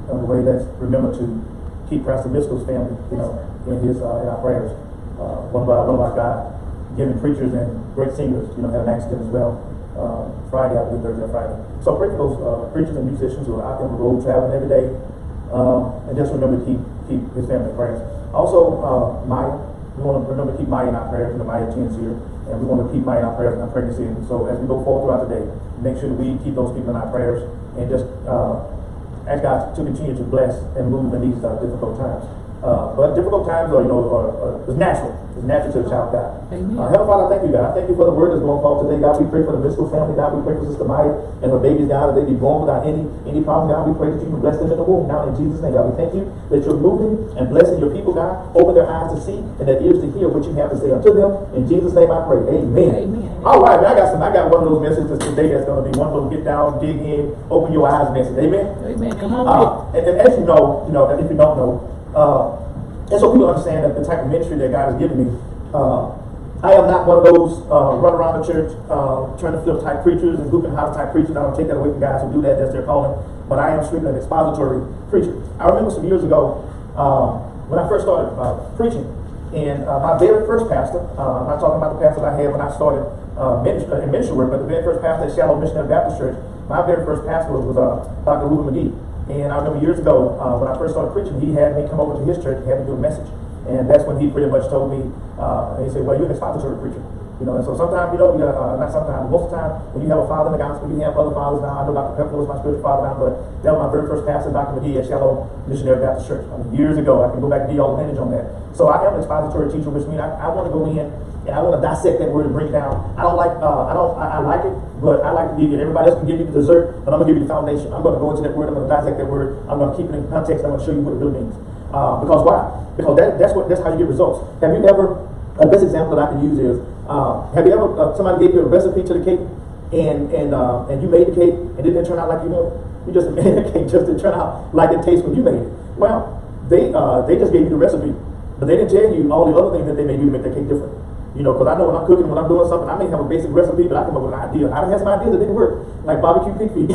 the way, let's remember to keep Pastor Biscoe's family, in our prayers. One of our God-given preachers and great singers, had an accident as well. Friday, I believe, Thursday or Friday. So pray for those preachers and musicians who are out there on the road traveling every day. And just remember to keep his family in prayers. Also, Maya, we want to remember to keep Maya in our prayers. Maya attends here, and we want to keep Maya in our prayers and our pregnancy. And so as we go forward throughout the day, make sure that we keep those people in our prayers and just ask God to continue to bless and move in these difficult times. But difficult times are is natural. It's natural to the child of God. Heavenly Father, I thank you, God. I thank you for the word that's going forth today, God. We pray for the Biscoe family, God. We pray for Sister Maya and her babies, God, that they be born without any problem, God. We pray that you can bless them in the womb now in Jesus' name, God. We thank you that you're moving and blessing your people, God. Open their eyes to see and their ears to hear what you have to say unto them. In Jesus' name I pray. Amen. Amen. All right, man, I got one of those messages today that's going to be one of those get down, dig in, open your eyes message. Amen. Amen. Come on. And as you know, and if you don't know, and so people understand that the type of ministry that God has given me, I am not one of those run around the church trying to flip type preachers and hooping house type preachers. I don't take that away from guys who do that. That's their calling. But I am strictly an expository preacher. I remember some years ago when I first started preaching, and my very first pastor, I'm not talking about the pastor I had when I started in ministry work, but the very first pastor at Shallow Missionary Baptist Church, my very first pastor was Dr. Ruben McGee. And I remember years ago, when I first started preaching, he had me come over to his church and had me do a message. And that's when he pretty much told me, and he said, well, you're an expository preacher. And so sometimes, not sometimes, most of the time, when you have a father in the gospel, you have other fathers now. I know Dr. Pepper was my spiritual father now, but that was my very first pastor, Dr. McGee at Shallow Missionary Baptist Church. Years ago, I can go back and give you all the lineage on that. So I am an expository teacher, which means I want to go in and I want to dissect that word and break it down. I like it, but I like to give you, everybody else can give you the dessert, but I'm going to give you the foundation. I'm going to go into that word, I'm going to dissect that word, I'm going to keep it in context, I'm going to show you what it really means. Because why? Because that's how you get results. Have you ever, best example that I can use is, have you ever, somebody gave you a recipe to the cake, and you made the cake, and it didn't turn out like you wanted? You just made the cake, just didn't turn out like it tastes when you made it. Well, they just gave you the recipe, but they didn't tell you all the other things that they may do to make that cake different. Because I know when I'm cooking, when I'm doing something, I may have a basic recipe, but I come up with an idea. I had some ideas that didn't work, like barbecue pig feet.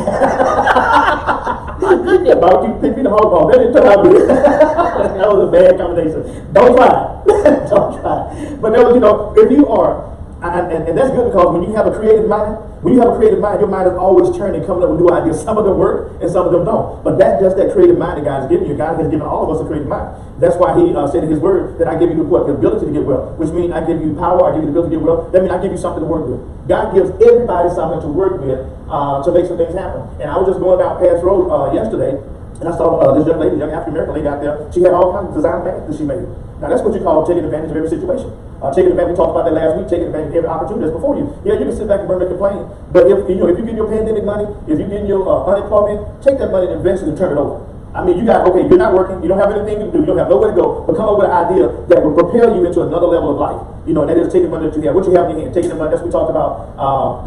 Barbecue pig feet and hog ball. That didn't turn out good. That was a bad combination. Don't try it. Don't try it. But there was, if you are, and that's good because when you have a creative mind, your mind is always turning, coming up with new ideas. Some of them work and some of them don't. But that's just that creative mind that God has given you. God has given all of us a creative mind. That's why he said in his word that I give you the ability to get well, which means I give you power, I give you the ability to get well. That means I give you something to work with. God gives everybody something to work with to make some things happen. And I was just going down Pass Road yesterday, and I saw this young lady, young African-American lady out there. She had all kinds of design bags that she made. Now that's what you call taking advantage of every situation. Taking advantage, we talked about that last week, taking advantage of every opportunity that's before you. Yeah, you can sit back and murmur and complain, but if you get your pandemic money, if you get your unemployment, take that money and invest it and turn it over. I mean, you're not working, you don't have anything to do, you don't have nowhere to go, but come up with an idea that will propel you into another level of life. And that is taking money that you have. What you have in your hand, taking the money. That's what we talked about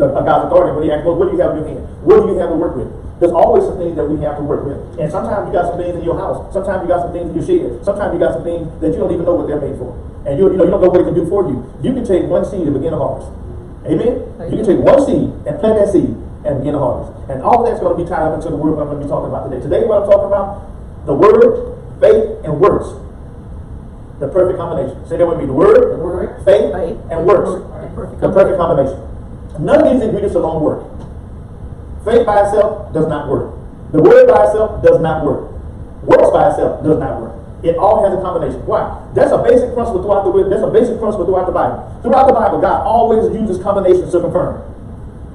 a God's authority when he asked, well, what do you have in your hand? What do you have to work with? There's always some things that we have to work with. And sometimes you got some things in your house. Sometimes you got some things in your shed. Sometimes you got some things that you don't even know what they're made for. And you don't know what it can do for you. You can take one seed and begin a harvest. Amen? You can take one seed and plant that seed and begin a harvest. And all of that's going to be tied up into the word I'm going to be talking about today. Today what I'm talking about, the word, faith, and works. The perfect combination. Say that with me. The word, faith, and works. The perfect combination. None of these ingredients alone work. Faith by itself does not work. The word by itself does not work. Works by itself does not work. It all has a combination. Why? That's a basic principle throughout the That's a basic principle throughout the Bible. Throughout the Bible, God always uses combinations to confirm.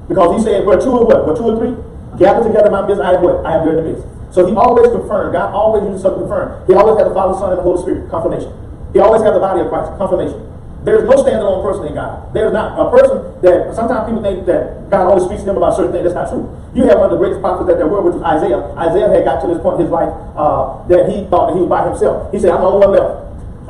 Because he said, where two or what? Where two or three? Gather together in my midst, I am what? I am there in the midst. So he always confirmed. God always uses something to confirm. He always had the Father, Son, and the Holy Spirit. Confirmation. He always had the body of Christ. Confirmation. There's no standalone person in God. There's not a person that sometimes people think that God only speaks to them about certain things. That's not true. You have one of the greatest prophets that there were, which was Isaiah. Isaiah had got to this point in his life that he thought that he was by himself. He said, I'm the only one left.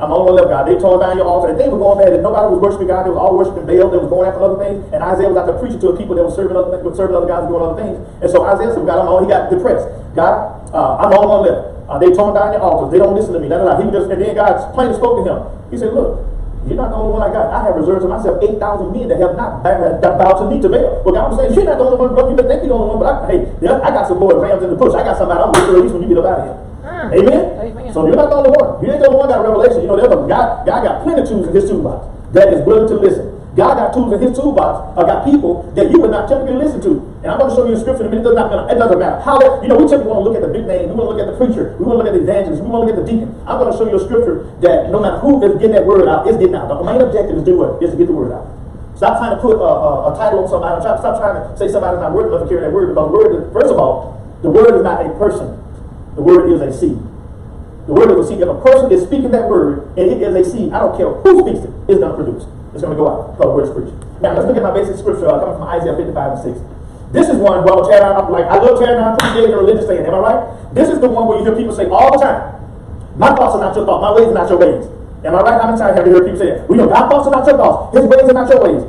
I'm the only one left, God. They tore down your altar. And they were going mad that nobody was worshiping God. They was all worshiping Baal. They was going after other things. And Isaiah was out there preaching to a people that were serving other guys and doing other things. And so Isaiah said, God, he got depressed. God, I'm the only one left. They tore down your altars. They don't listen to me. He was just, and then God plainly spoke to him. He said, look, you're not the only one I got. I have reserved to myself 8,000 men that have not bowed to me to Baal. Well, God was saying, you're not the only one, bro. You may think you're the only one, but I got some more rams in the bush. I got somebody I'm going to release when you get up out of here. Amen? So you're not the only one. You ain't the only one got a revelation. You know, there's a God got plenty of tools in his toolbox that is willing to listen. God got tools in his toolbox. Got people that you would not typically listen to. And I'm going to show you a scripture in a minute. It doesn't matter. We typically want to look at the big name. We want to look at the preacher. We want to look at the evangelist. We want to look at the deacon. I'm going to show you a scripture that no matter who is getting that word out, it's getting out. The main objective is to do what? Is to get the word out. Stop trying to put a title on somebody. Stop trying to say somebody's not worth enough to carry that word. Because the word is, first of all, the word is not a person. The word is a seed. The word is a seed. If a person is speaking that word and it is a seed, I don't care who speaks it, it's going to produce. It's going to go out because the word is preached. Now, let's look at my basic scripture coming from Isaiah 55 and 6. This is one where I love tearing down pretty big and religious saying, am I right? This is the one where you hear people say all the time, my thoughts are not your thoughts, my ways are not your ways. Am I right? How many times have you heard people say that? Well, God's thoughts are not your thoughts, his ways are not your ways.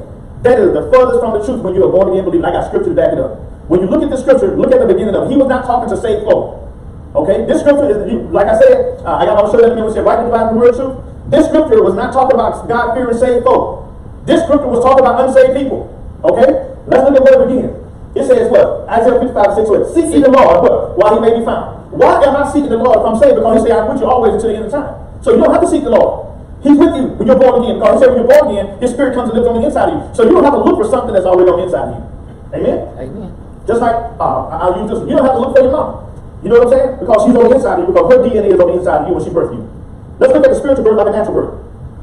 That is the furthest from the truth when you are born again believer. I got scripture to back it up. When you look at the scripture, look at the beginning of it. He was not talking to save folk. Okay? This scripture is, like I said, I got to show that in a minute. We said, right in the Bible, the word truth. This scripture was not talking about God fearing saved folk. This scripture was talking about unsaved people. Okay? Let's look at where it begins. It says what? Isaiah 55, 6, what? Seek ye the Lord, what? While he may be found. Why am I seeking the Lord if I'm saved? Because he said, I'm with you always until the end of time. So you don't have to seek the Lord. He's with you when you're born again. Because he said when you're born again, his spirit comes and lives on the inside of you. So you don't have to look for something that's already on the inside of you. Amen? Amen. Just like, I'll use this. You don't have to look for your mom. You know what I'm saying? Because she's on the inside of you. Because her DNA is on the inside of you when she birthed you. Let's look at the spiritual birth like a natural birth.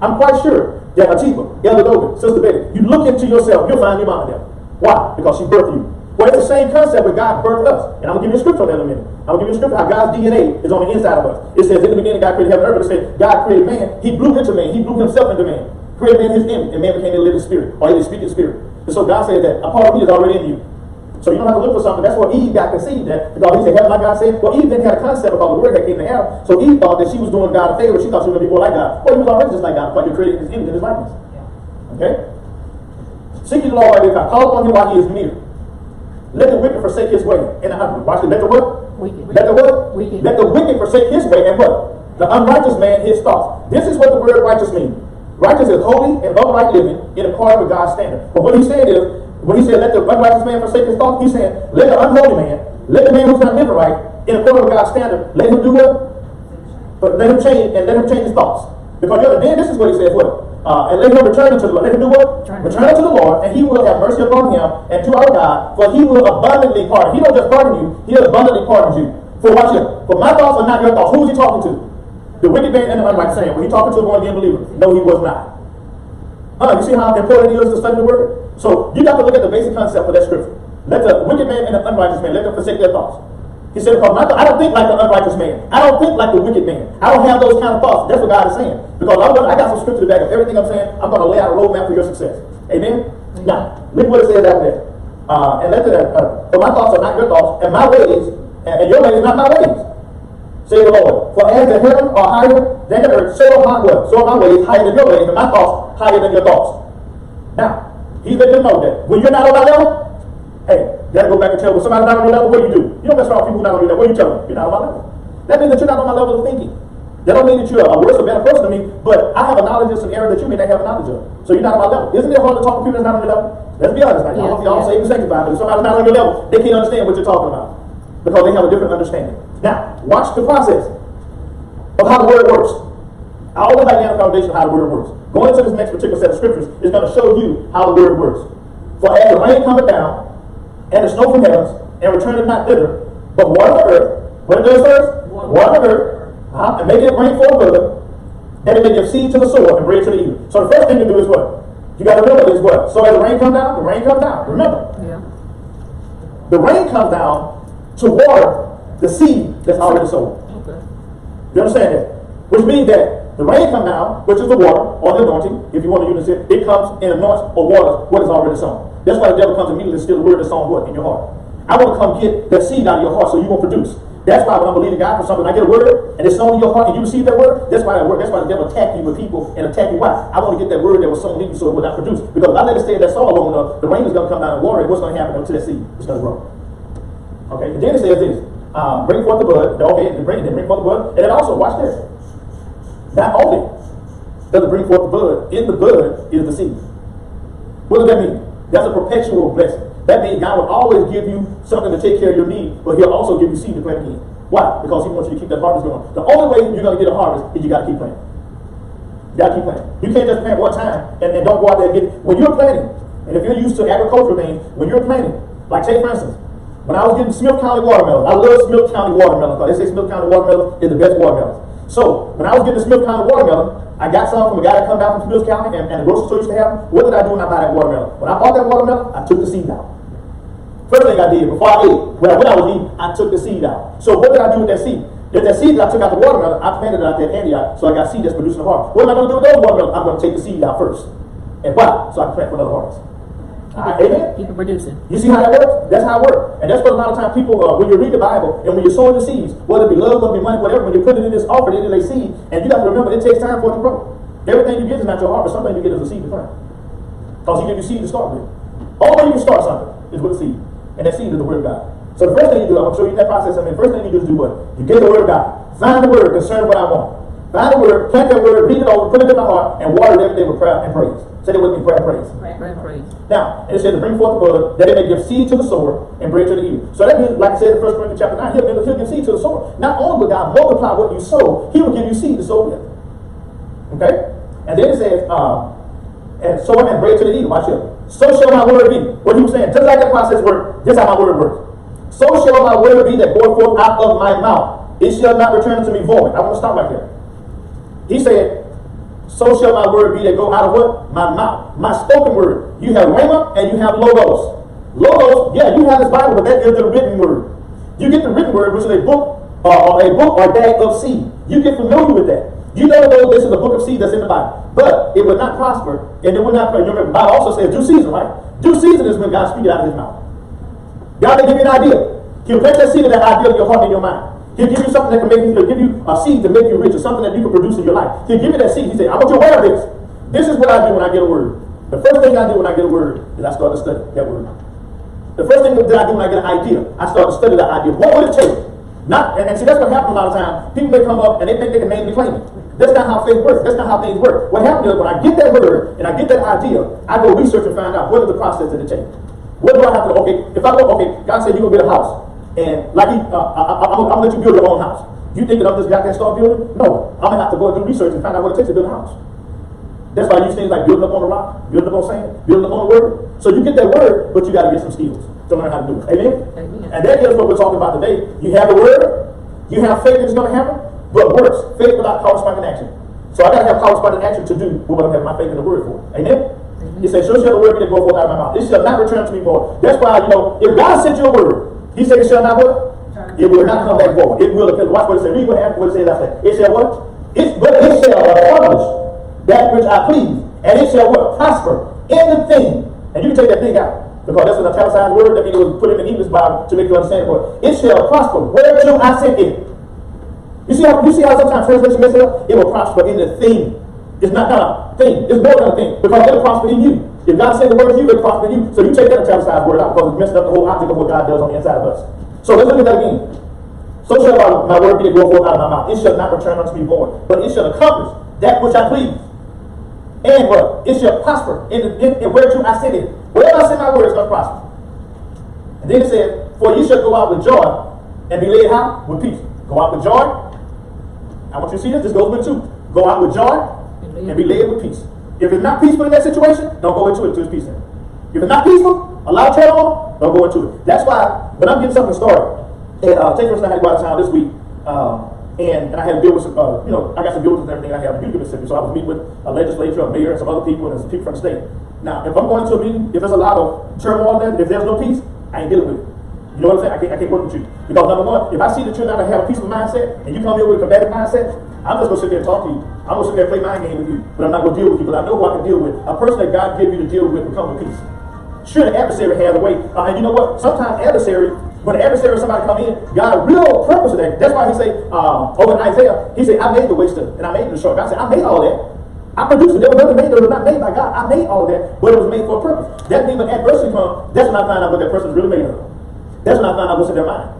I'm quite sure that Atiba, Elder Dogan, Sister Betty, you look into yourself, you'll find your mom there. Why? Because she birthed you. Well, it's the same concept when God birthed us. And I'm going to give you a scripture on that in a minute. I'm going to give you a scripture how God's DNA is on the inside of us. It says, in the beginning, God created heaven and earth. It says, God created man. He blew into man. He blew himself into man. Created man in his image. And man became a living spirit. Or a speaking spirit. And so God said that a part of me is already in you. So you don't have to look for something. That's what Eve got conceived at. Because he said, heaven like God said. Well, Eve didn't have a concept about the word that came to Adam. So Eve thought that she was doing God a favor. She thought she was going to be more like God. Well, he was already just like God. Because you created his image and his likeness. Okay? Seek ye the Lord while he is found. Call upon him while he is near. Let the wicked forsake his way. And watch it. Let the what? Wicked. Let the what? Wicked. Let the wicked forsake his way. And what? The unrighteous man his thoughts. This is what the word righteous means. Righteous is holy and upright living in accordance with God's standard. But what he's saying is, when he said let the unrighteous man forsake his thoughts, he's saying let the unholy man, let the man who's not living right in accordance with God's standard, let him do what? But let him change his thoughts. Because then this is what he said, what? And let him return unto the Lord. Let him do what? Return unto the Lord, and he will have mercy upon him and to our God, for he will abundantly pardon. He don't just pardon you, he abundantly pardons you. For watch it. For my thoughts are not your thoughts. Who is he talking to? The wicked man and the unrighteous man. Was he talking to a born again believer? No, he was not. You see how important it is to study the word? So you got to look at the basic concept of that scripture. Let the wicked man and the unrighteous man, let them forsake their thoughts. He said, because I don't think like the unrighteous man. I don't think like the wicked man. I don't have those kind of thoughts. That's what God is saying. Because I got some scripture to back up everything I'm saying. I'm going to lay out a roadmap for your success. Amen? Now, look what it says after that. For my thoughts are not your thoughts, and my ways, and your ways are not my ways. Say the Lord. For as the heaven are higher than the earth, so are my what? So are my ways higher than your ways, and my thoughts higher than your thoughts. Now, he's letting them know that when you're not on my level, hey, you gotta go back and tell when somebody's not on your level, what do you do? You don't mess around with people who are not on your level. What do you tell them? You're not on my level. That means that you're not on my level of thinking. That don't mean that you're a worse or better person than me, but I have a knowledge of some area that you may not have a knowledge of. So you're not on my level. Isn't it hard to talk to people that's not on your level? Let's be honest. Like, y'all say even sanctified, but if somebody's not on your level, they can't understand what you're talking about. Because they have a different understanding. Now, watch the process of how the word works. I always like to have a foundation of how the word works. Going into this next particular set of scriptures is going to show you how the word works. For as the rain cometh down, and the snow from heavens, and returneth not thither, but water the earth. What it does first? Water the earth, and make it bring forth good, and it may give seed to the sower and bread to the eater. So the first thing to do is what? You got to remember is what? So as the rain comes down, the rain comes down. Remember. Yeah. The rain comes down to water the seed that's already sown. Okay. You understand that? Which means that the rain comes down, which is the water, or the anointing, if you want to use it, it comes and anoints or waters what is already sown. That's why the devil comes immediately to steal the word that's sown what? In your heart. I want to come get that seed out of your heart so you won't produce. That's why when I'm believing God for something, I get a word and it's sown in your heart and you receive that word. That's why the devil attack you with people and attack you. Why? I want to get that word that was sown in you so it will not produce. Because if I let it stay in that soil long enough, the rain is going to come down and water it. What's going to happen to that seed? It's going to grow. Okay, and then it says this. Bring forth the bud. Okay, bring forth the bud. And then also, watch this. Not only does it bring forth the bud, in the bud is the seed. What does that mean? That's a perpetual blessing. That means God will always give you something to take care of your need, but he'll also give you seed to plant again. Why? Because he wants you to keep that harvest going. The only way you're going to get a harvest is you got to keep planting. You got to keep planting. You can't just plant one time and don't go out there and get it. When you're planting, and if you're used to agricultural things, when you're planting, like take for instance, when I was getting Smith County watermelon, I love Smith County watermelon because they say Smith County watermelon is the best watermelon. So when I was getting the Smith County watermelon, I got some from a guy that come down from Smith County and the grocery store used to have them. What did I do when I buy that watermelon? When I bought that watermelon, I took the seed out. First thing I did before I ate, when I was eating, I took the seed out. So what did I do with that seed? That seed that I took out the watermelon, I planted it out there in Antioch, so I got seed that's producing a harvest. What am I going to do with those watermelons? I'm going to take the seed out first. And why? So I can plant for another harvest. Amen? Keep it producing. You see how that works? That's how it works. And that's what a lot of times people, when you read the Bible, and when you're sowing the seeds, whether it be love, whether it be money, whatever, when you put it in this offering, it is a seed, and you got to remember, it takes time for it to grow. Everything you get is not your harvest. Something you get is a seed to plant. Because he gives you seed to start with. All way you can start something is with a seed. And that seed is the word of God. So the first thing you do, I'm going to show you that process. The first thing you do is do what? You get the word of God. Find the word concerning what I want. Find the word, plant that word, read it over, put it in my heart, and water it every day with prayer and praise. Say that with me, prayer and praise. Prayer and praise. Now, it says to bring forth the bud, that it may give seed to the sower and bread to the eater. So that means, like I said in 1 Corinthians chapter 9, he'll give seed to the sower. Not only will God multiply what you sow, he will give you seed to sow with. Okay? And then it says, and sower and bread to the eater. Watch it. So shall my word be. What he was saying, just like that process works, this is how my word works. So shall my word be that goeth forth out of my mouth. It shall not return unto me void. I want to stop right there. He said, so shall my word be that go out of what? My mouth. My spoken word. You have rhema and you have logos. Logos, yeah, you have this Bible, but that is the written word. You get the written word, which is a book or a bag of seed. You get familiar with that. You know that this is a book of seed that's in the Bible. But it will not prosper, and it will not pray. Remember, the Bible also says due season, right? Due season is when God speaks out of his mouth. God may give you an idea. He'll plant that seed of that idea in your heart and your mind. He'll give you something that can make you, he'll give you a seed to make you rich, or something that you can produce in your life. He'll give you that seed. He said, I want you aware of this. This is what I do when I get a word. The first thing I do when I get a word is I start to study that word. The first thing that I do when I get an idea, I start to study that idea. What would it take? And see, that's what happens a lot of times. People may come up and they think they can name and claim it. That's not how faith works. That's not how things work. What happens is when I get that word and I get that idea, I go research and find out what is the process that it takes. What do I have to, if I go, God said you're going to build a house. And like I'm going to let you build your own house. You think that I'm just got there and start building? No. I'm going to have to go and do research and find out what it takes to build a house. That's why you use things like building up on the rock, building up on sand, building up on the word. So you get that word, but you got to get some skills to learn how to do it. Amen? Amen. And that is what we're talking about today. You have the word, you have faith that it's going to happen, but works. Faith without corresponding action. So I got to have corresponding action to do what I'm having my faith in the word for. Amen? He says, so shall the word be that go forth out of my mouth. It shall not return to me void. That's why, if God sent you a word, he said it shall not what? It will not come back void. It will, watch what it says. Read what it says after that. It shall what? But it shall accomplish that which I please. And it shall what? Prosper in the thing. And you can take that thing out. Because that's an italicized word. That means it was put in the English Bible to make you understand it. It shall prosper whereto I sent it. You see how sometimes translation messes it up? It will prosper in the thing. It's not a thing. It's more than a thing. Because it'll prosper in you. If God said the word to you, it'll prosper in you. So you take that italicized word out because it's messing up the whole object of what God does on the inside of us. So let's look at that again. So shall my word be that go forth out of my mouth. It shall not return unto me void, but it shall accomplish that which I please. And what? It shall prosper in whereto I send it. Wherever I send my word, it's going to prosper. And then it says, for you shall go out with joy and be led how? With peace. Go out with joy. I want you to see this. This goes with two. Go out with joy and be led with peace. If it's not peaceful in that situation, don't go into it until it's peaceful. If it's not peaceful, allow trouble, don't go into it. That's why when I'm getting something started, and take for instance, I had to go out of town this week, and I had to deal with some, I got some buildings and everything I have in Mississippi, so I was meeting with a legislature, a mayor, and some other people, and some people from the state. Now, if I'm going to a meeting, if there's a lot of turmoil there, if there's no peace, I ain't dealing with it. You know what I'm saying? I can't work with you. Because number one, if I see that you're not going to have a peaceful mindset, and you come here with a combative mindset, I'm just going to sit there and talk to you. I'm going to sit there and play my game with you, but I'm not going to deal with you, because I know who I can deal with. A person that God gave you to deal with will come with peace. Sure, the adversary has a way. And you know what? Sometimes when the adversary or somebody come in, God a real purpose of that. That's why he say, over in Isaiah, he said, I made the way still, and I made the short. God said, I made all that. I produced it. There was nothing made that was not made by God. I made all of that, but it was made for a purpose. That means when adversity comes, that's when I find out what that person is really made of. That's when I find out what's in their mind.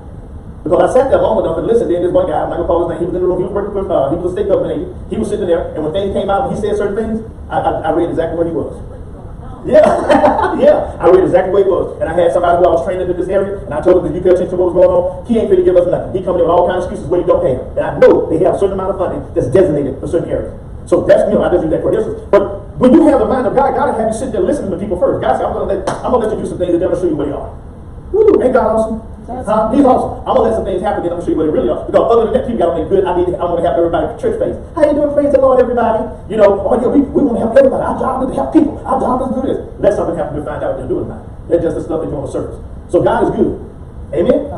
Because I sat there long enough and listened. Then this one guy, I'm not going to call his name, he was in the room, he was working with, he was a state government agent. He was sitting there, and when things came out and he said certain things, I read exactly where he was. Yeah, yeah. I read exactly what it was. And I had somebody who I was training in this area, and I told him that you pay attention to what was going on. He ain't going to give us nothing. He coming in with all kinds of excuses where he don't have. And I know they have a certain amount of funding that's designated for certain areas. So that's, I just use that for instance. But when you have the mind of God, God will have you sit there listening to people first. God said, I'm gonna let you do some things and then I'm gonna show you what they are. Woo, ain't God awesome? He's awesome. I'm gonna let some things happen, then I'm gonna show you what they really are. Because other than that, people gotta make good. I'm gonna have everybody church face. How you doing? Praise the Lord, everybody. You know, oh yeah, we want to help everybody. Our job is to help people. Our job is to do this. Let something happen to find out what they're doing now. That's just the stuff they do on the surface. So God is good. Amen?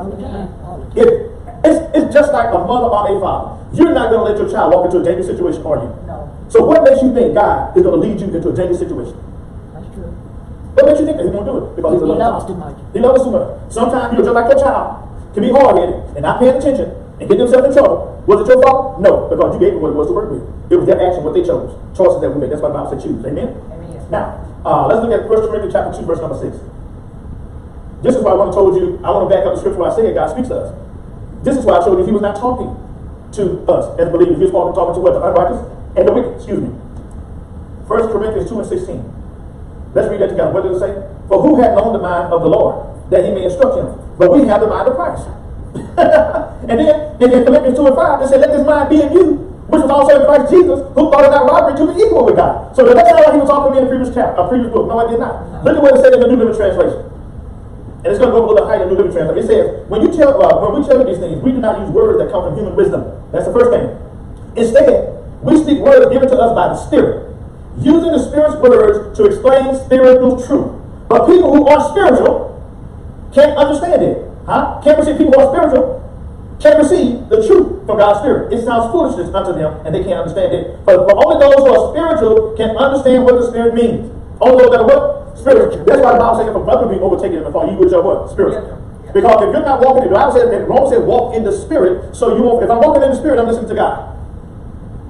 It's just like a mother or a father. You're not gonna let your child walk into a dangerous situation, are you? No. So what makes you think God is gonna lead you into a dangerous situation? That's true. What makes you think that He won't do it? Because He loves us too much. He loves us too much. Sometimes, just like your child can be hard-headed and not paying attention and get themselves in trouble. Was it your fault? No, because you gave them what it was to work with. It was their action, what they chose. Choices that we made. That's why the Bible said choose. Amen? Amen. Now, let's look at 1 Corinthians chapter 2, verse number 6. This is why I want to told you, I want to back up the scripture where I say it, God speaks to us. This is why I showed you He was not talking to us as believers. He was talking to what? The unrighteous and the wicked. Excuse me. 1 Corinthians 2 and 16. Let's read that together. What does it say? For who had known the mind of the Lord, that He may instruct him? But we have the mind of Christ. And then in Philippians 2 and 5, it said, let this mind be in you, which was also in Christ Jesus, who thought it not robbery to be equal with God. So that's not what He was talking to me in the previous chapter, a previous book. No, I did not. Look at what it said in the New Living Translation. And it's going to go a little higher in the New Living Translation. It says, when we tell you these things, we do not use words that come from human wisdom. That's the first thing. Instead, we speak words given to us by the Spirit, using the Spirit's words to explain spiritual truth. But people who are spiritual can't understand it. Can't receive people who are spiritual can't receive the truth from God's Spirit. It sounds foolishness unto them, and they can't understand it. But only those who are spiritual can understand what the Spirit means. Only those that are what? Spiritual. That's why the Bible says, if a brother be overtaken in the fall, you with your what? Spirit. Because if you're not walking in the Bible says, Rome said, walk in the Spirit. So you won't. If I'm walking in the Spirit, I'm listening to God.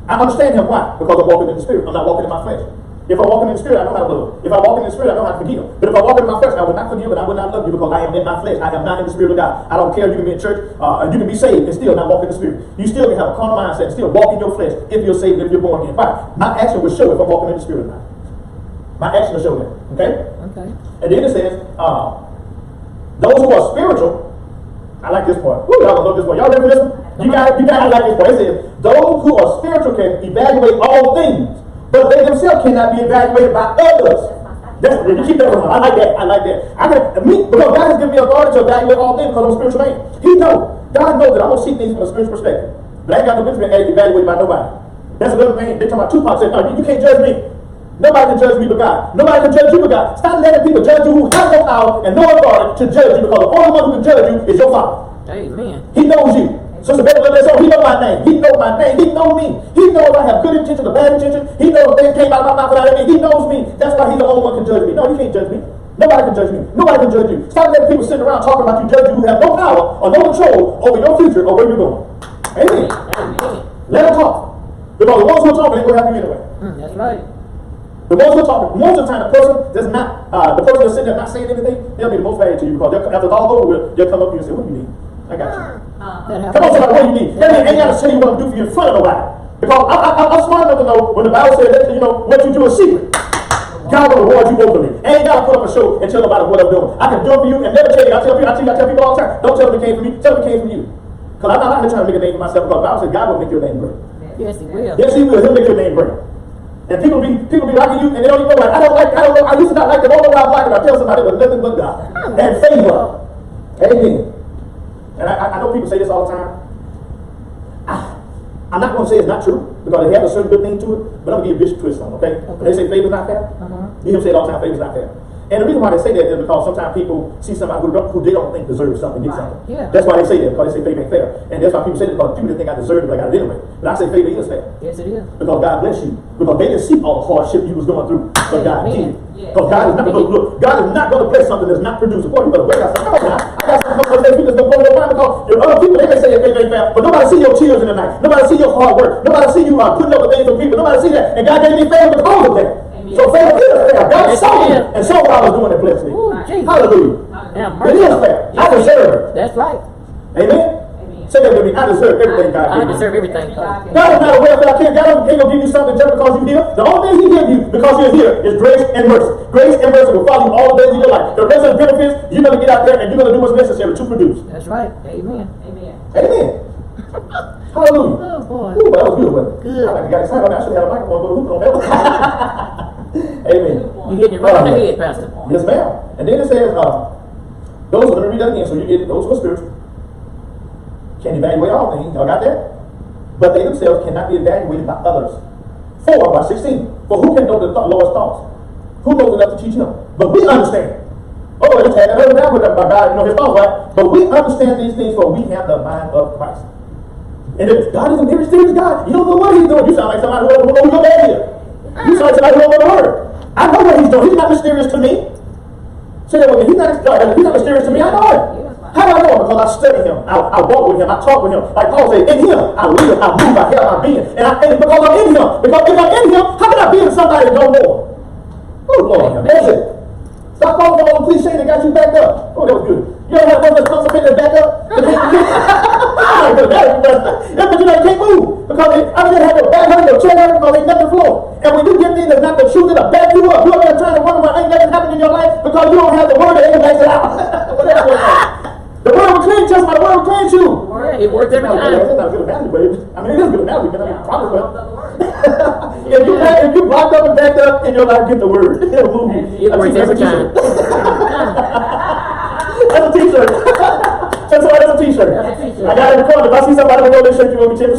I understand Him. Why? Because I'm walking in the Spirit. I'm not walking in my flesh. If I'm walking in the Spirit, I know how to love. If I walk in the Spirit, I know how to forgive. But if I walk in my flesh, I would not forgive and I would not love you because I am in my flesh. I am not in the Spirit of God. I don't care. You can be in church, and you can be saved and still not walk in the Spirit. You still can have a carnal mindset and still walk in your flesh if you're saved, if you're born again. Why? My action will show if I'm walking in the Spirit or not. My action will show that. Okay? Okay. And then it says, those who are spiritual, I like this part. Woo, y'all love this part. Y'all ready for this one? You got to like this part. It says, those who are spiritual can evaluate all things, but they themselves cannot be evaluated by others. That's, you keep that one. I like that. Because God has given me authority to evaluate all things because I'm a spiritual man. He knows. God knows that I'm going to see things from a spiritual perspective. But I ain't got no business being evaluated by nobody. That's another thing. They talking about Tupac said, no, you can't judge me. Nobody can judge me but God. Nobody can judge you but God. Stop letting people judge you who have no power and no authority to judge you because the only one who can judge you is your Father. Amen. He knows you. Sister Betty, he knows my name. He knows my name. He knows me. He knows I have good intentions or bad intentions. He knows things came out of my mouth without me. He knows me. That's why He's the only one who can judge me. No, you can't judge me. Nobody can judge me. Nobody can judge you. Stop letting people sitting around talking about you, judge you who have no power or no control over your future or where you're going. Amen. Let them talk. Because the ones who are talking ain't going to have you anyway. That's right. The ones who are talking, most of the time, the person that's sitting there not saying anything, they'll be the most valuable to you because after it's all over with, they'll come up to you and say, what do you need? I got you. Come on, somebody, what do you need? That ain't got to tell you what I'm doing for you in front of nobody. Because I'm smart enough to know when the Bible says that, what you do is secret. God will reward you openly. I ain't got to put up a show and tell nobody what I'm doing. I can do it for you and never tell you. I tell people all the time, don't tell them it came from me, tell them it came from you. Because I'm not out here trying to make a name for myself because the Bible says God will make your name great. Yes, He will. Yes, He will. He'll make your name great. And people be liking you and they don't even know why. I don't know. I used to not like them. I don't know why I'm liking them. I tell somebody it was nothing but God. And favor. Amen. And I know people say this all the time. I'm not going to say it's not true because it has a certain good thing to it, but I'm going to give Bishop twist on it, okay? When they say favor's not fair, you hear them say it all the time, favor's not fair. And the reason why they say that is because sometimes people see somebody who they don't think deserves something, get something. Yeah. That's why they say that, because they say favor ain't fair. And that's why people say that because people didn't think I deserved it, but I got it anyway. But I say favor is fair. Yes, it is. Because God bless you. Because they didn't see all the hardship you was going through, but God did. Because God is not going to look. God is not going to bless something that's not producing. Boy, you better wait. I said, come on now. I got some people that's going to blow your mind because your other people, they may say favor ain't fair, but nobody see your tears in the night. Nobody see your hard work. Nobody see you putting up with things for people. Nobody see that. And God gave me favor because of that. So favor is fair. God saw me and saw what I was doing and blessed me. Hallelujah. It is fair. I deserve it. That's right. Amen. Say that with me. I deserve everything God I gave me. deserve everything. God. God is not a welfare kid. God ain't gonna give you something just because you're here. The only thing He gives you because you're here is grace and mercy. Grace and mercy will follow you all the days of your life. The rest of the benefits, you're gonna get out there and you're gonna do what's necessary to produce. That's right. Amen. Amen. Amen. Hallelujah. Oh boy. Ooh, that was good, wasn't it? Good. I got excited on that. I should have a microphone, but who on that one? Amen. You hitting it right on the head, Pastor. Yes, ma'am. And then it says, those, let me read that again so you get it. Those who are spiritual can evaluate all things. Y'all got that? But they themselves cannot be evaluated by others. 4 by 16. For who can know the Lord's thoughts? Who knows enough to teach him? But we understand. Oh, let's have that down with them by God, his thoughts, right? But we understand these things, for we have the mind of Christ. And if God is a very mysterious God, you don't know what he's doing. You sound like somebody who don't know who your dad is. You sound like somebody who don't know the word. I know what he's doing. He's not mysterious to me. Say that with me. He's not mysterious to me. I know it. How do I know him? Because I study him. I walk with him. I talk with him. Like Paul said, in him, I live, I move, I have my being. And because I'm in him. Because if I'm in him, how can I be in somebody that don't know him? Oh, Lord. That's it. Stop calling for all the cliche that got you backed up. Oh, that was good. You ever have one that comes up in and back up? But you can't move. Because I just had your back hurt, your chair hurt, because ain't nothing flow. And when you get things that's not the truth, it'll back you up. You're there trying to wonder why ain't nothing happening in your life because you don't have the word that ain't makes it out. Whatever it is. The word will cleanse us, my word will cleanse you. It worked every time. It's not good analogy, but I mean, it is good analogy, but I mean, probably. The word. If you blocked up and backed up in your life, get the word. It'll move you. It works every time. That's a t-shirt. That's a t-shirt. I got it recorded. If I see somebody with that shirt, you owe me 10%.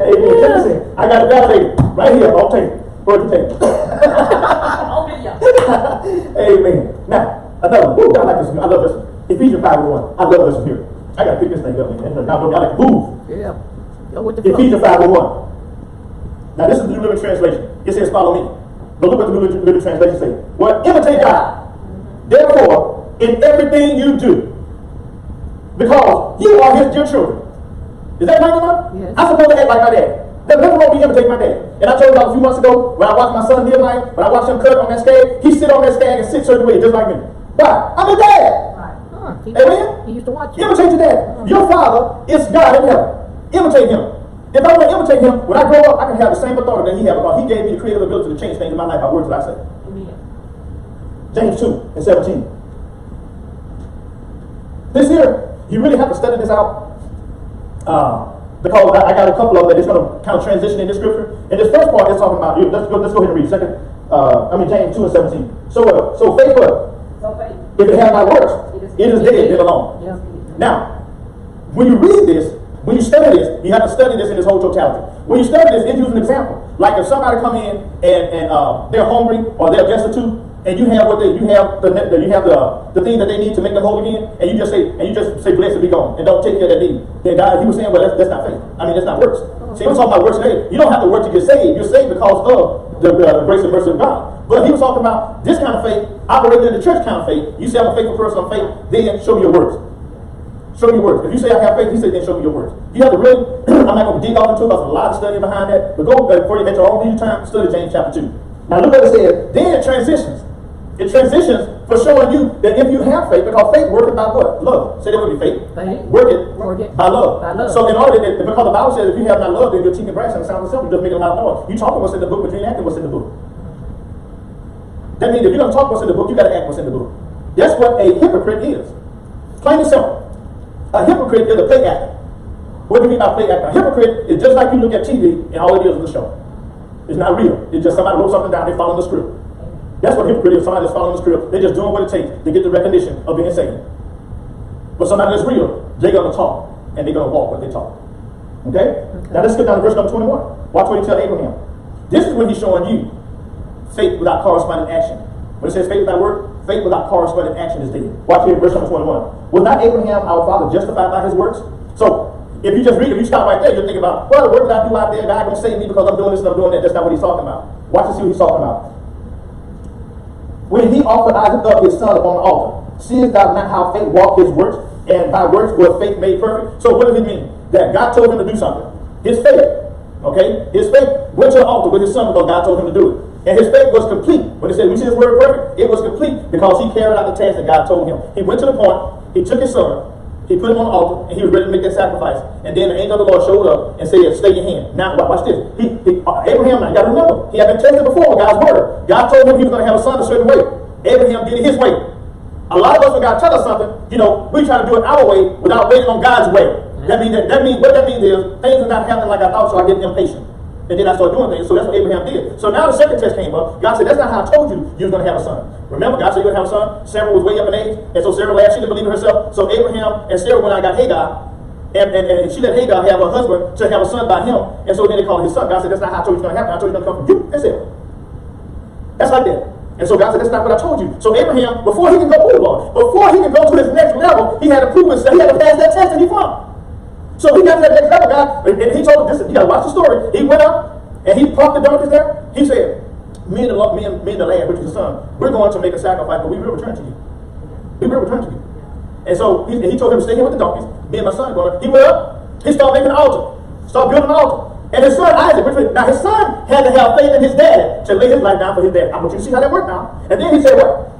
Hey, 10%. I got it validated right here on tape. Word to tape. On video. Amen. Now, another one. I like this one. I love this one. Ephesians 5:1. I love this one here. I gotta pick this thing up. Now, I like to move. Yeah. Go with the flow. Ephesians 5:1. Now, this is the New Living Translation. It says, "Follow me." But look what the New Living Translation says. Well, imitate God. Therefore, in everything you do, because you are his dear children. Is that right, Mama? Yes. I'm supposed to act like my dad. There's nothing wrong with me imitating my dad. And I told you about a few months ago, when I watched my son live life, when I watched him cut on that skag, he sit on that skag and sit certain way, just like me. Why? I'm a dad. Amen? He used to watch you. Imitate your dad. Your father is God in heaven. Imitate him. If I want to imitate him, when I grow up, I can have the same authority that he has because he gave me the creative ability to change things in my life by words that I say. James 2:17. This here, you really have to study this out because I got a couple of them that's going to kind of transition in this scripture. And this first part is talking about, let's go ahead and read James 2:17. So faith what? So faith. If it has not works, it is dead, dead alone. Yeah. Now, when you read this, when you study this, you have to study this in its whole totality. When you study this, it uses an example. Like if somebody come in and they're hungry or they're destitute, and you have the thing that they need to make them whole again, and you just say blessed be gone, and don't take care of that need. Then God, he was saying, well, that's not faith. I mean, that's not works. See, I'm talking about works today. You don't have to work to get saved. You're saved because of the grace and mercy of God. But he was talking about this kind of faith, operating in the church kind of faith. You say I'm a faithful person of faith, then show me your works. Show me your works. If you say I have faith, he said then show me your works. You have to really, I'm not going to dig off into it, there's a lot of study behind that, but go before you get your own leisure time, study James chapter 2. Now look what it says. Then it transitions. It transitions for showing you that if you have faith, because faith worketh by what? Love. Say that would be faith. Work it by love. So in order that, because the Bible says if you have not love, then you're cheating brass and it sounds simple, just make a lot of noise. You talking what's in the book, but you ain't acting what's in the book. That means if you don't talk what's in the book, you got to act what's in the book. That's what a hypocrite is. Plain and simple. A hypocrite is a play actor. What do you mean by play actor? A hypocrite is just like you look at TV and all it is a show. It's not real. It's just somebody wrote something down, they follow the script. That's what a hypocrite is. Somebody that's following the script. They're just doing what it takes to get the recognition of being saved. But somebody that's real, they're going to talk and they're going to walk what they talk. Okay? Now let's get down to verse number 21. Watch what he tells Abraham. This is when he's showing you faith without corresponding action. When it says faith without work, faith without corresponding action is dead. Watch here, verse number 21. Was not Abraham our father justified by his works? So, if you just read, if you stop right there, you're thinking about, well, the work that I do out there, God going to save me because I'm doing this and I'm doing that. That's not what he's talking about. Watch and see what he's talking about. When he offered Isaac up his son upon the altar, seest thou not how faith walked his works, and by works was faith made perfect? So what does it mean? That God told him to do something. His faith, okay? His faith went to the altar with his son because God told him to do it. And his faith was complete. When it said, we see his word perfect, it was complete because he carried out the task that God told him. He went to the point, he took his son, He put him on the altar, and he was ready to make that sacrifice. And then the angel of the Lord showed up and said, stay your hand. Now, watch this. Abraham, now you got to remember, he had been tested before with God's word. God told him he was going to have a son a certain way. Abraham did it his way. A lot of us, when God tells us something, we try to do it our way without waiting on God's way. What that means is things are not happening like I thought, so I get impatient. And then I started doing things. So that's what Abraham did. So now the second test came up. God said, that's not how I told you was going to have a son. Remember, God said you're going to have a son. Sarah was way up in age. And so Sarah last, she didn't believe in herself. So Abraham and Sarah went out and got Hagar. And she let Hagar have her husband to have a son by him. And so then they called his son. God said, that's not how I told you it's going to happen. I told you it's going to come from you. That's it. That's like that. And so God said, that's not what I told you. So Abraham, before he can go, before he can go to his next level, he had to prove himself. He had to pass that test and he flunk. So he got to that next level, God, and he told him this. You got to watch the story. He went up. And he parked the donkeys there. He said, me and the lad, which is the son, we're going to make a sacrifice, but we will return to you. We will return to you. And so he told him to stay here with the donkeys. Me and my son going. He went up. He started making an altar. Started building an altar. And his son Isaac, now his son had to have faith in his dad to lay his life down for his dad. I want you to see how that worked now. And then he said, what?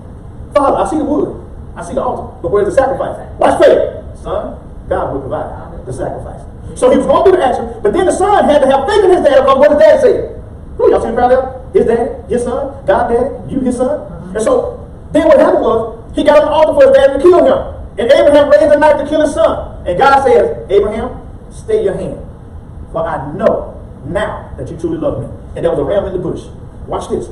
Father, I see the wood. I see the altar. But where's the sacrifice? Watch faith. Son, God will provide the sacrifice. So he was going through the action, but then the son had to have faith in his dad because what his dad said. Y'all see the parallel? His dad, his son, God dad, you his son. And so then what happened was he got on the altar for his dad to kill him. And Abraham raised a knife to kill his son. And God says, Abraham, stay your hand. For I know now that you truly love me. And there was a ram in the bush. Watch this.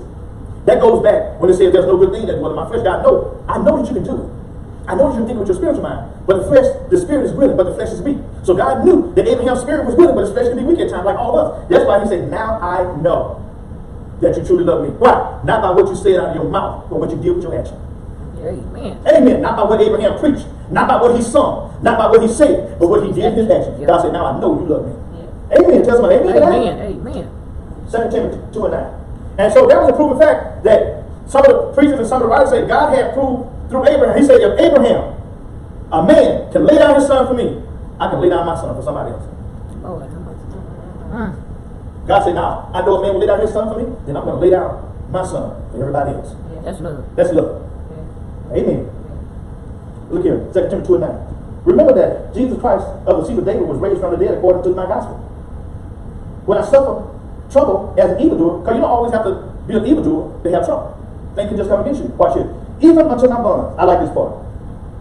That goes back when it says there's no good thing that dwells in my flesh. God, no. I know that you can do it. I know you can think with your spiritual mind, but the spirit is willing, but the flesh is weak. So God knew that Abraham's spirit was willing, but his flesh can be weak at times, like all of us. That's why he said, now I know that you truly love me. Why? Not by what you said out of your mouth, but what you did with your action. Amen. Amen. Not by what Abraham preached, not by what he sung, not by what he said, but what he did in his action. God said, now I know you love me. Amen. Tell somebody, amen. Amen. 2 Timothy 2:9. And so that was a proven fact that some of the preachers and some of the writers say God had proved through Abraham. He said, if Abraham, a man, can lay down his son for me, I can lay down my son for somebody else. God said, now, I know a man will lay down his son for me, then I'm going to lay down my son for everybody else. That's love. That's love. Amen. Look here, 2 Timothy 2:9. Remember that Jesus Christ of the seed of David was raised from the dead according to my gospel. When I suffer trouble as an evildoer, because you don't always have to be an evildoer to have trouble. Things can just come against you. Watch it. Even until I'm born. I like this part.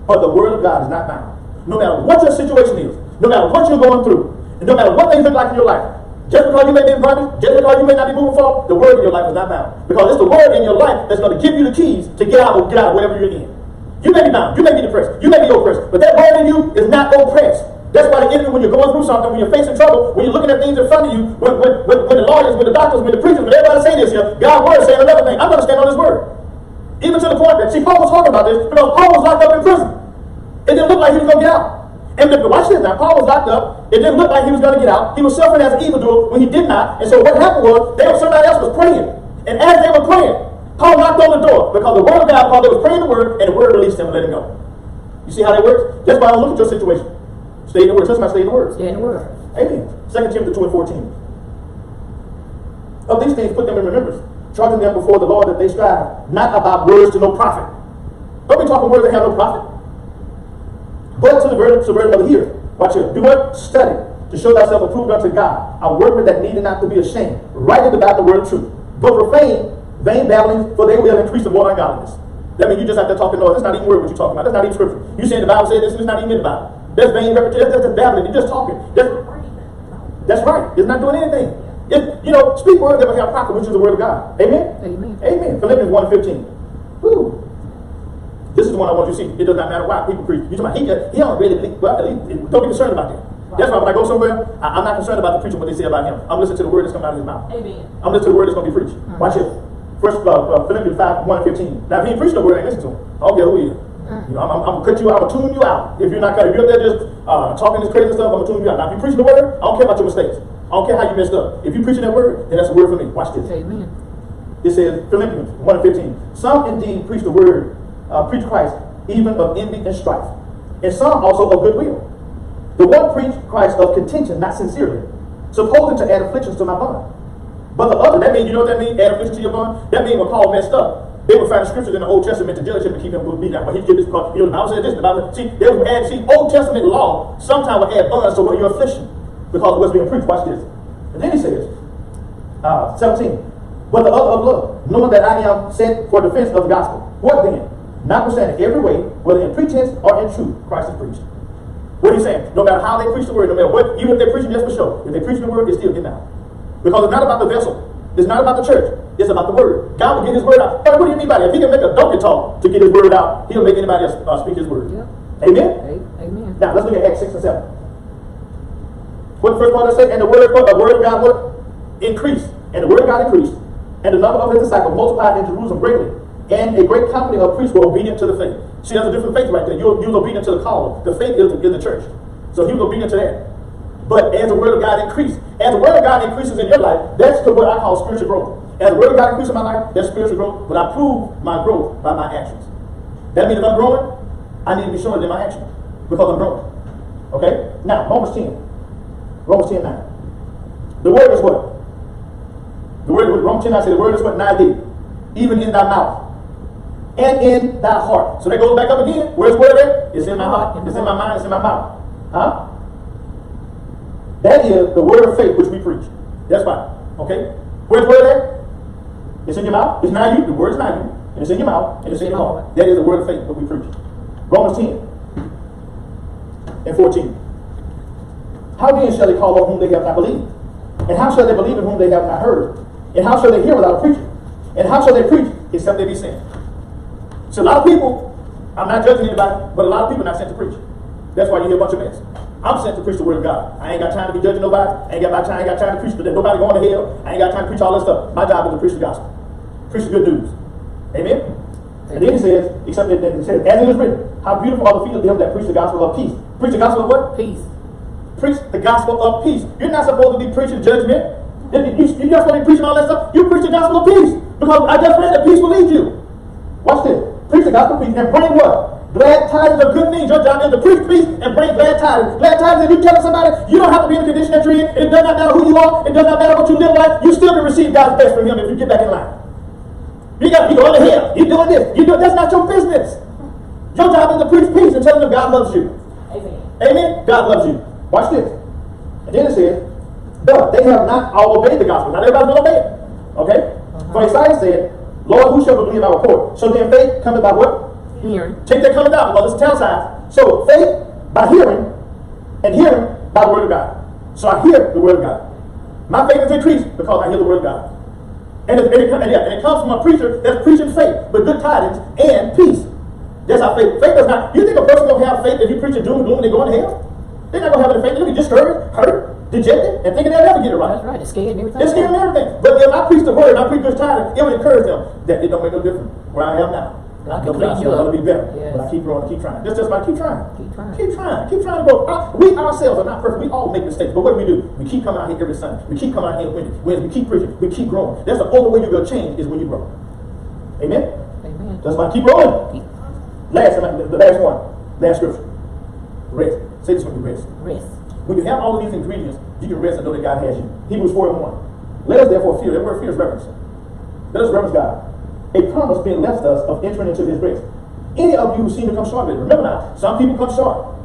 But the word of God is not bound. No matter what your situation is, no matter what you're going through, and no matter what things look like in your life, just because you may be in bondage, just because you may not be moving forward, the word in your life is not bound. Because it's the word in your life that's going to give you the keys to get out of whatever you're in. You may be bound, you may be depressed, you may be oppressed, but that word in you is not oppressed. That's why the enemy, when you're going through something, when you're facing trouble, when you're looking at things in front of you, when the lawyers, when the doctors, when the preachers, when everybody say this here, God's word is saying another thing. I'm going to stand on his word. Even to the point that, see, Paul was talking about this because Paul was locked up in prison. It didn't look like he was going to get out. And watch this now, Paul was locked up. It didn't look like he was going to get out. He was suffering as an evildoer when he did not. And so what happened was, somebody else was praying. And as they were praying, Paul knocked on the door because the word of God, Paul, they was praying the word, and the word released him and let him go. You see how that works? That's why I don't look at your situation. Stay in the word. That's why I stay in the word. Stay in the word. Amen. 2 Timothy 2:14. Of these things put them in remembrance, charging them before the Lord that they strive not about words to no profit. Don't be talking words that have no profit, but to the subversion of the hearer. Watch it. Do what? Study to show thyself approved unto God, a workman that needed not to be ashamed, rightly about the word of truth. But refrain vain babblings, for they will increase the more ungodliness. That means you just have to talk in noise. That's not even word what you're talking about. That's not even scripture. You saying the Bible said this, and it's not even in the Bible. That's vain repetition. That's just babbling. You're just talking. That's right. It's not doing anything. Speak words that will have profit, which is the word of God. Amen? Amen. Amen. Philippians 1:15. Woo. This is the one I want you to see. It does not matter why people preach. You talking about he don't really believe. Well, don't be concerned about that. That's why when I go somewhere, I'm not concerned about the preaching what they say about him. I'm listening to the word that's coming out of his mouth. Amen. I'm listening to the word that's going to be preached. Watch it. First, Philippians 5:1-15. Now, if he ain't preaching the word, I ain't listen to him. I don't care who he is. I'm going to cut you out. I'm going to tune you out. If you're not if you're there just talking this crazy stuff, I'm going to tune you out. Now, if you're preaching the word, I don't care about your mistakes. I don't care how you messed up. If you're preaching that word, then that's a word for me. Watch this. Amen. It says, Philippians 1:15. Some indeed preach the word, preach Christ, even of envy and strife, and some also of goodwill. The one preached Christ of contention, not sincerely, supposing to add afflictions to my bond. But the other, that means, you know what that means? Add afflictions to your bond? That means when Paul messed up, They would find scriptures in the Old Testament to judge him and keep him from being that way. He'd give this because the Bible said this, the Bible. See, they would add, Old Testament law sometimes would add bonus to what your affliction because of what's being preached. Watch this. And then he says, 17, but the other of love, knowing that I am sent for defense of the gospel. What then? Notwithstanding every way, whether in pretense or in truth, Christ is preached. What are you saying? No matter how they preach the word, no matter what, even if they're preaching just for show, if they're preaching the word, it's still getting out. Because it's not about the vessel. It's not about the church. It's about the word. God will get his word out. But what do you mean by that? If he can make a donkey talk to get his word out, he'll make anybody else speak his word. Yep. Amen? Amen. Now, let's look at Acts 6 and 7. What the first part does say? And the word of God what? Increased. And the word of God increased. And the number of his disciples multiplied in Jerusalem greatly. And a great company of priests were obedient to the faith. See, there's a different faith right there. You was obedient to the call. The faith is the church. So he was obedient to that. But as the word of God increased, as the word of God increases in your life, that's what I call spiritual growth. As the word of God increases in my life, that's spiritual growth. But I prove my growth by my actions. That means if I'm growing, I need to be showing it in my actions because I'm growing. Okay? Now, Romans 10. Romans 10, 9. The word is what? The word is Romans 10, 9 says the word is what? Nigh thee, even in thy mouth and in thy heart. So that goes back up again. Where's the word at? It's in my heart. It's in my mind. It's in my mouth. Huh? That is the word of faith which we preach. That's fine. Okay? Where's the word at? It's in your mouth. It's not you. The word is not you. And it's in your mouth. And it's in your heart. That is the word of faith that we preach. Romans 10 and 14. How then shall they call on whom they have not believed? And how shall they believe in whom they have not heard? And how shall they hear without a preacher? And how shall they preach except they be sent? So a lot of people, I'm not judging anybody, but a lot of people are not sent to preach. That's why you hear a bunch of mess. I'm sent to preach the word of God. I ain't got time to be judging nobody. I ain't got time to preach that nobody going to hell. I ain't got time to preach all that stuff. My job is to preach the gospel. Preach the good news. Amen? And then it says, except that it says, as it is written, how beautiful are the feet of them that preach the gospel of peace. Preach the gospel of what? Peace. Preach the gospel of peace. You're not supposed to be preaching judgment. You're not supposed to be preaching all that stuff. You preach the gospel of peace. Because I just read that peace will lead you. Watch this. Preach the gospel of peace and bring what? Glad tidings of good news. Your job is to preach peace and bring glad tidings. Glad tidings, if you tell somebody, you don't have to be in the condition that you're in. It does not matter who you are. It does not matter what you live like. You still can receive God's best from him if you get back in line. You going to hell. You're doing this. That's not your business. Your job is to preach peace and tell them God loves you. Amen. Amen? God loves you. Watch this. And then it says, but they have not all obeyed the gospel. Not everybody's going to obey it. Okay? For Isaiah said, Lord, who shall believe our report? So then faith cometh by what? Hearing. Take that coming down because it's a town side. So faith by hearing, and hearing by the word of God. So I hear the word of God. My faith is increased because I hear the word of God. And it comes from a preacher that's preaching faith with good tidings and peace. That's how faith. Faith does not. You think a person gonna have faith if you preach doom and gloom and they're going to hell? They're not gonna have any faith. They're gonna be discouraged, hurt, dejected, and thinking they'll never get it right. That's right. It's scared and everything. They're scared and everything. But if I preach the word and I preach good tidings, it would encourage them that it don't make no difference where I am now. I No, can but I clean still you want up. to be better. Yes. But I keep growing, keep trying. That's just why I keep trying. Keep trying. Keep trying to grow. We ourselves are not perfect. We all make mistakes. But what do? We keep coming out here every Sunday. We keep coming out here winning. When we keep preaching, we keep growing. That's the only way you're going to change is when you grow. Amen? Amen. That's why I keep growing. The last one. Last scripture. Rest. Say this with me, rest. Rest. When you have all of these ingredients, you can rest and know that God has you. Hebrews 4:1. Let us therefore fear. That word fear is reverence. Let us reverence God. A promise being left us of entering into his rest. Any of you who seem to come short of it, remember now, some people come short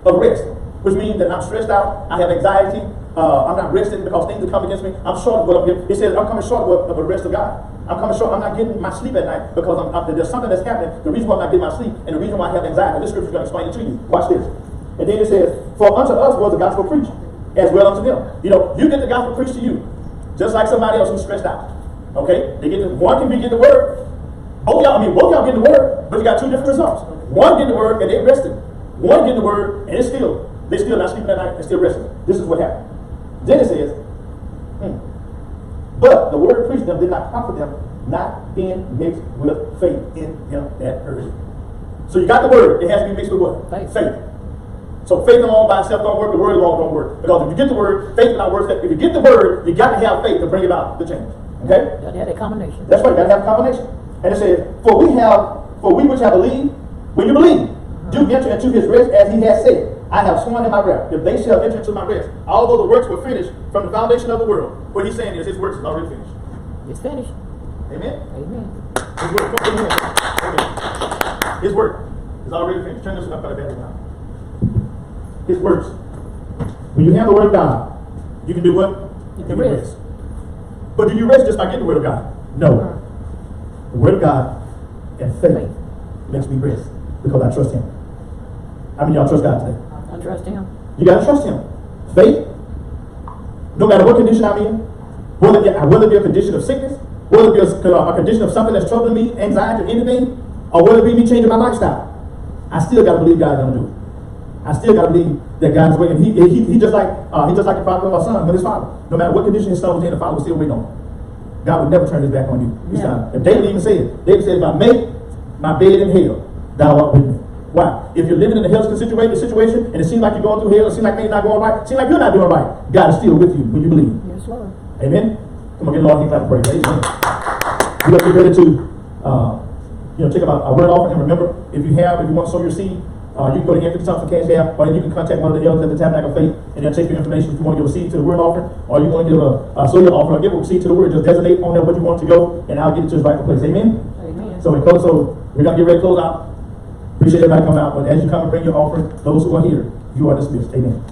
of rest, which means that I'm stressed out, I have anxiety, I'm not resting because things are coming against me. I'm short of what I'm getting. It says I'm coming short of the rest of God. I'm coming short. I'm not getting my sleep at night because there's something that's happening. The reason why I'm not getting my sleep and the reason why I have anxiety. This scripture is going to explain it to you. Watch this. And then it says, for unto us was the gospel preached, as well unto them. You know, you get the gospel preached to you, just like somebody else who's stressed out. Okay? One can be getting the word. Both y'all getting the word, but you got two different results. One getting the word and they rested. One getting the word and they still not sleeping at night and still resting. This is what happened. Then it says, but the word preached them did not profit them, not being mixed with faith in him that heard it. So you got the word, it has to be mixed with what? Faith. So faith alone by itself don't work, the word alone don't work. Because if you get the word, faith without works. If you get the word, you got to have faith to bring about the change. Okay? You got to have that combination. That's right, you got to have a combination. And it says, for we which have believed, when you believe, do enter into his rest as he has said. I have sworn in my wrath, if they shall enter into my rest. Although the works were finished from the foundation of the world, what he's saying is his works is already finished. It's finished. Amen? Amen. His word. Come here. Okay. His word is already finished. Turn this up by the background. His words. When you have the word of God, you can do what? You can rest. But do you rest just by getting the word of God? No. The word of God and faith makes me rest because I trust Him. How many of y'all trust God today? I trust him. You gotta trust Him. Faith, no matter what condition I'm in, whether it be a condition of sickness, whether it be a condition of something that's troubling me, anxiety or anything, or whether it be me changing my lifestyle, I still gotta believe God's gonna do it. I still gotta believe that God's way, and he just like the father of our son with his father. No matter what condition his son was in, the father was still waiting on him. God would never turn his back on you. If David even said, if I make my bed in hell, thou art with me. Why? If you're living in a hell situation, and it seems like you're going through hell, it seems like things not going right, it seems like you're not doing right, God is still with you when you believe. Yes, Lord. Amen. Come on, get Lord, give God praise. Amen. We're gonna get ready to check out our word offering. And remember, if you want to sow your seed, you can go to Anthony Thompson Cash App, or you can contact one of the elders at the Tabernacle of Faith, and they'll take your information if you want to give a seed to the word offering, or you want to give sow your offering, or give a seed to the word. Just designate on there what you want to go, and I'll get it to his rightful place. Amen. Amen. So we're gonna get ready to close out. Appreciate everybody coming out, but as you come and bring your offering, those who are here, you are dismissed. Amen.